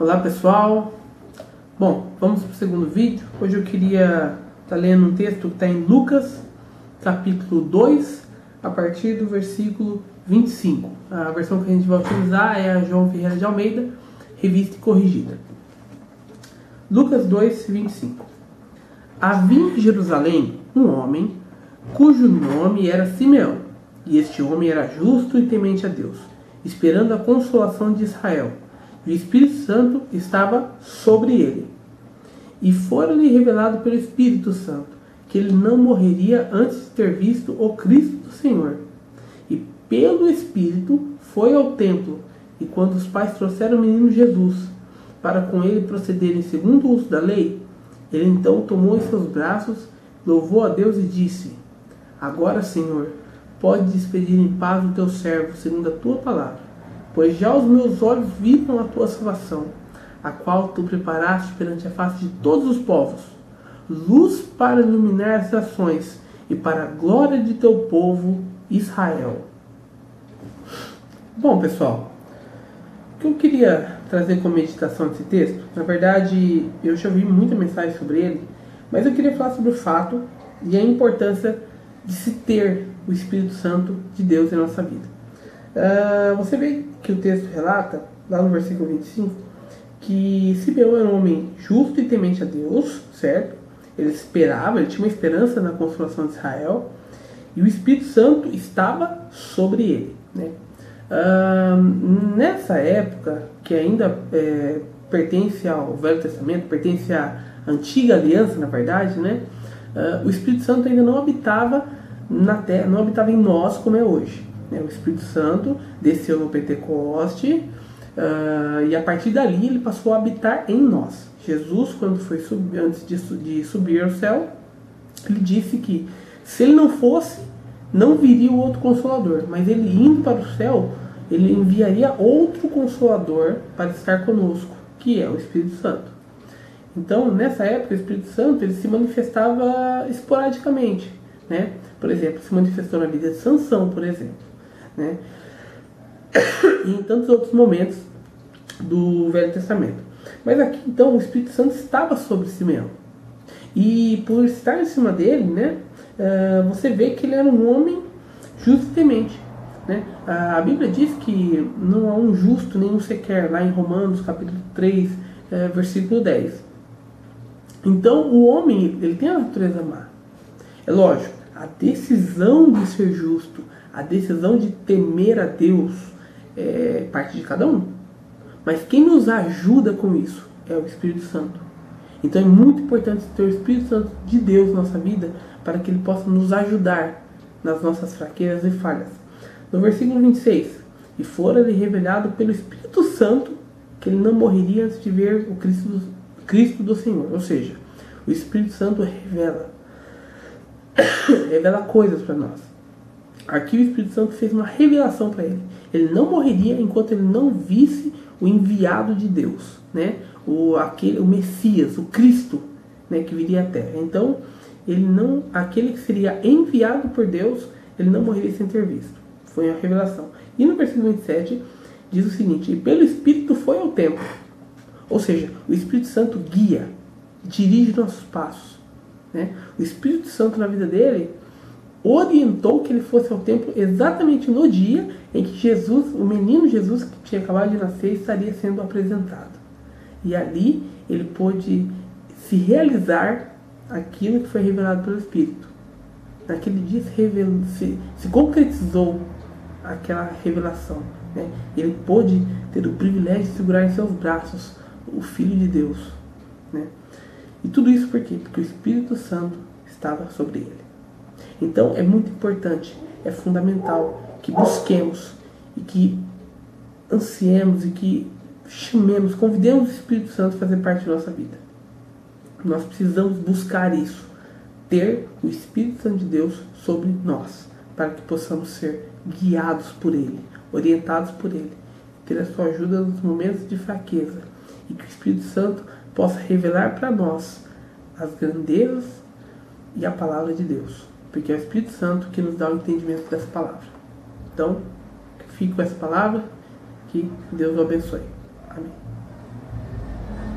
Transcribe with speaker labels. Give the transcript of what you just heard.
Speaker 1: Olá pessoal, bom, vamos para o segundo vídeo. Hoje eu queria estar lendo um texto que está em Lucas, capítulo 2, a partir do versículo 25. A versão que a gente vai utilizar é a João Ferreira de Almeida, revista e corrigida. Lucas 2, 25. Havia em Jerusalém um homem cujo nome era Simeão, e este homem era justo e temente a Deus, esperando a consolação de Israel. E o Espírito Santo estava sobre ele. E fora-lhe revelado pelo Espírito Santo que ele não morreria antes de ter visto o Cristo do Senhor. E pelo Espírito foi ao templo, e quando os pais trouxeram o menino Jesus, para com ele procederem segundo o uso da lei, ele então o tomou em seus braços, louvou a Deus e disse: Agora, Senhor, pode despedir em paz o teu servo, segundo a tua palavra. Pois já os meus olhos viram a tua salvação, a qual tu preparaste perante a face de todos os povos, luz para iluminar as nações e para a glória de teu povo Israel. Bom, pessoal, o que eu queria trazer como meditação desse texto, na verdade, eu já ouvi muita mensagem sobre ele, mas eu queria falar sobre o fato e a importância de se ter o Espírito Santo de Deus em nossa vida. Você vê que o texto relata, lá no versículo 25, que Simeão era um homem justo e temente a Deus, certo? Ele esperava, ele tinha uma esperança na consolação de Israel, e o Espírito Santo estava sobre ele, né? Nessa época, que ainda pertence ao Velho Testamento, pertence à Antiga Aliança, na verdade, né? O Espírito Santo ainda não habitava na terra, não habitava em nós como é hoje. O Espírito Santo desceu no Pentecoste e a partir dali ele passou a habitar em nós. Jesus, quando foi antes de subir ao céu, ele disse que se ele não fosse, não viria o outro Consolador, mas ele indo para o céu, ele enviaria outro Consolador para estar conosco, que é o Espírito Santo. Então, nessa época, o Espírito Santo ele se manifestava esporadicamente, né? Por exemplo, se manifestou na vida de Sansão, por exemplo, né? E em tantos outros momentos do Velho Testamento. Mas aqui, então, o Espírito Santo estava sobre Simeão. E por estar em cima dele, né, você vê que ele era um homem justo e temente, né? A Bíblia diz que não há um justo nenhum sequer, lá em Romanos capítulo 3, versículo 10. Então o homem ele tem a natureza má. É lógico, a decisão de ser justo, a decisão de temer a Deus é parte de cada um. Mas quem nos ajuda com isso é o Espírito Santo. Então é muito importante ter o Espírito Santo de Deus na nossa vida para que ele possa nos ajudar nas nossas fraquezas e falhas. No versículo 26, e fora-lhe revelado pelo Espírito Santo que ele não morreria antes de ver o Cristo do Senhor. Ou seja, o Espírito Santo revela coisas para nós. Aqui o Espírito Santo fez uma revelação para ele. Ele não morreria enquanto ele não visse o enviado de Deus, né? O Messias, o Cristo, né, que viria à Terra. Então, aquele que seria enviado por Deus, ele não morreria sem ter visto. Foi a revelação. E no versículo 27 diz o seguinte: e pelo Espírito foi ao templo. Ou seja, o Espírito Santo guia, dirige nossos passos, né? O Espírito Santo na vida dele orientou que ele fosse ao templo exatamente no dia em que Jesus, o menino Jesus que tinha acabado de nascer, estaria sendo apresentado. E ali ele pôde se realizar aquilo que foi revelado pelo Espírito. Naquele dia se concretizou aquela revelação, né? Ele pôde ter o privilégio de segurar em seus braços o Filho de Deus, né? E tudo isso por quê? Porque o Espírito Santo estava sobre ele. Então é muito importante, é fundamental que busquemos e que ansiemos e que chamemos, convidemos o Espírito Santo a fazer parte da nossa vida. Nós precisamos buscar isso, ter o Espírito Santo de Deus sobre nós, para que possamos ser guiados por Ele, orientados por Ele, ter a sua ajuda nos momentos de fraqueza, e que o Espírito Santo possa revelar para nós as grandezas e a palavra de Deus, porque é o Espírito Santo que nos dá o entendimento dessa palavra. Então, fique com essa palavra, que Deus o abençoe. Amém.